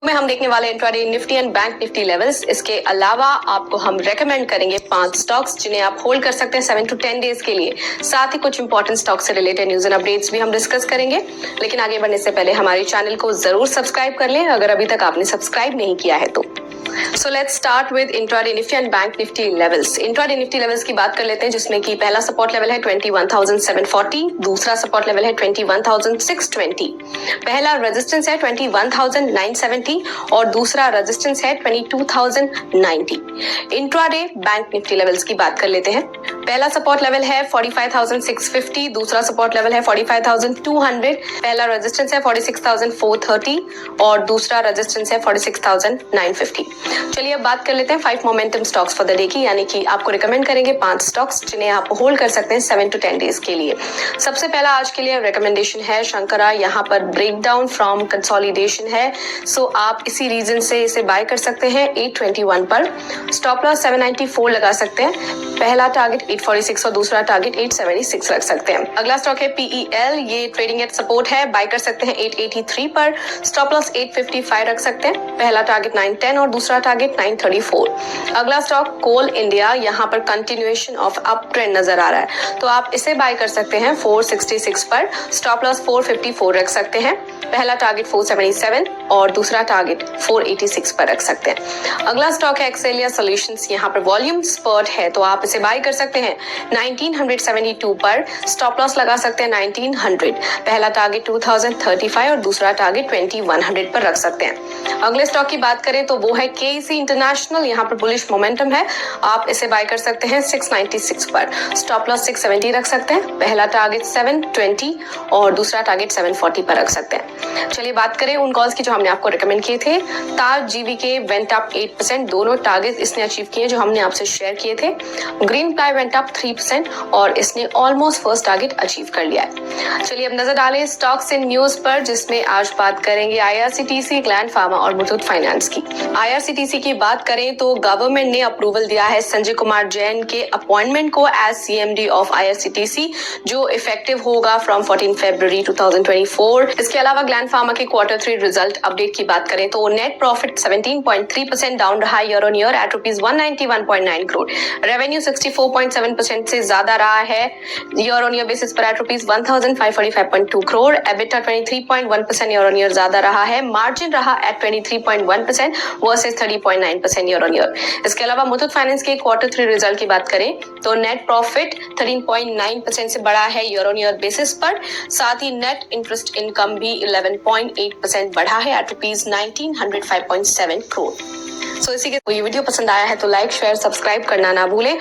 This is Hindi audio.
में हम देखने वाले intraday Nifty and bank Nifty levels. इसके अलावा आपको हम रेकमेंड करेंगे 5 स्टॉक्स जिन्हें आप होल्ड कर सकते हैं 7 to 10 डेज के लिए। साथ ही कुछ इंपॉर्टेंट स्टॉक से रिलेटेड न्यूज एंड अपडेट्स भी हम डिस्कस करेंगे। लेकिन आगे बढ़ने से पहले हमारे चैनल को जरूर सब्सक्राइब कर लें अगर अभी तक आपने सब्सक्राइब नहीं किया है तो। So let's start with intraday Nifty and bank Nifty levels. Intraday Nifty levels की बात कर लेते हैं, जिसमें कि पहला सपोर्ट लेवल है 21,740, दूसरा सपोर्ट लेवल है 21,620, पहला रेजिस्टेंस है 21,970 और दूसरा रेजिस्टेंस है 22,090। इंट्राडे बैंक निफ्टी लेवल्स की बात कर लेते हैं। पहला सपोर्ट लेवल है 45,650, दूसरा सपोर्ट लेवल है 45,200, पहला रेजिस्टेंस है 46,430 और दूसरा रेजिस्टेंस है 46,950। चलिए अब बात कर लेते हैं 5 momentum stocks for the day की, यानी कि आपको रिकमेंड करेंगे 5 स्टॉक्स जिन्हें आप होल्ड कर सकते हैं 7 to 10 डेज के लिए। सबसे पहला आज के लिए रिकमेंडेशन है शंकरा। यहाँ पर ब्रेकडाउन फ्रॉम कंसोलिडेशन है, सो आप इसी रीजन से इसे बाय कर सकते हैं 821 पर। स्टॉप लॉस 794 लगा सकते हैं, पहला टारगेट 846 और दूसरा टारगेट 876 रख सकते हैं। अगला स्टॉक है PEL, ये ट्रेडिंग एट सपोर्ट है, बाय कर सकते हैं 883 पर। स्टॉप लॉस 855 रख सकते हैं, पहला टारगेट 910 और दूसरा टारगेट 934। अगला स्टॉक कोल इंडिया, यहाँ पर कंटिन्यूएशन ऑफ अप ट्रेंड नजर आ रहा है, तो आप इसे बाय कर सकते हैं 466 पर। स्टॉप लॉस 454 रख सकते हैं, पहला टारगेट 477 और दूसरा टारगेट 486 पर रख सकते हैं। अगला स्टॉक है एक्सेलिया सॉल्यूशंस, यहाँ पर वॉल्यूम स्पर्ट है, तो आप इसे बाय कर सकते हैं 1972 पर। स्टॉप लॉस लगा सकते हैं 1900, पहला टारगेट 2035 और दूसरा टारगेट 2100 पर रख सकते हैं। अगले स्टॉक की बात करें तो वो है KEC इंटरनेशनल, यहाँ पर बुलिश मोमेंटम है, आप इसे बाय कर सकते हैं 696 पर। स्टॉप लॉस 670 रख सकते हैं, पहला टारगेट 720 और दूसरा टारगेट 740 पर रख सकते हैं। चलिए बात करें उन कॉल्स की जो हमने आपको रिकमेंड किए थे। ताज GVK वेंट अप 8%, दोनों टारगेट इसने अचीव किए जो हमने आपसे शेयर किए थे। ग्रीन प्लाई वेंट अप 3% और इसने ऑलमोस्ट फर्स्ट टारगेट अचीव कर लिया है। चलिए अब नजर डालें स्टॉक्स इन न्यूज पर, जिसमें आज बात करेंगे IRCTC, ग्लैंड फार्मा और मुथूट फाइनेंस की। IRCTC की बात करें तो गवर्नमेंट ने अप्रूवल दिया है संजय कुमार जैन के अपॉइंटमेंट को एज CMD ऑफ IRCTC, जो इफेक्टिव होगा फ्रॉम 14 फरवरी 2024। इसके अलावा ग्लैंड फार्मा के Q3 रिजल्ट अपडेट की बात करें तो नेट प्रॉफिट 17.3% डाउन रहा year on year at ₹191.9 crore. Revenue 64.7% से ज्यादा रहा है ईयर ऑन ईयर बेसिस पर at ₹1,545.2 crore. EBITDA 23.1% year on year ज्यादा रहा है। मार्जिन रहा at 23.1% versus 30.9% year on year. इसके अलावा मुथूट फाइनेंस के Q3 रिजल्ट की बात करें तो नेट प्रॉफिट 13.9% से बढ़ा है ईयर ऑन ईयर बेसिस पर। साथ ही नेट इंटरेस्ट इनकम भी 11.8% बढ़ा है एट ₹1905.7 करोड़। सो इसी के ये वीडियो पसंद आया है तो लाइक शेयर सब्सक्राइब करना ना भूलें।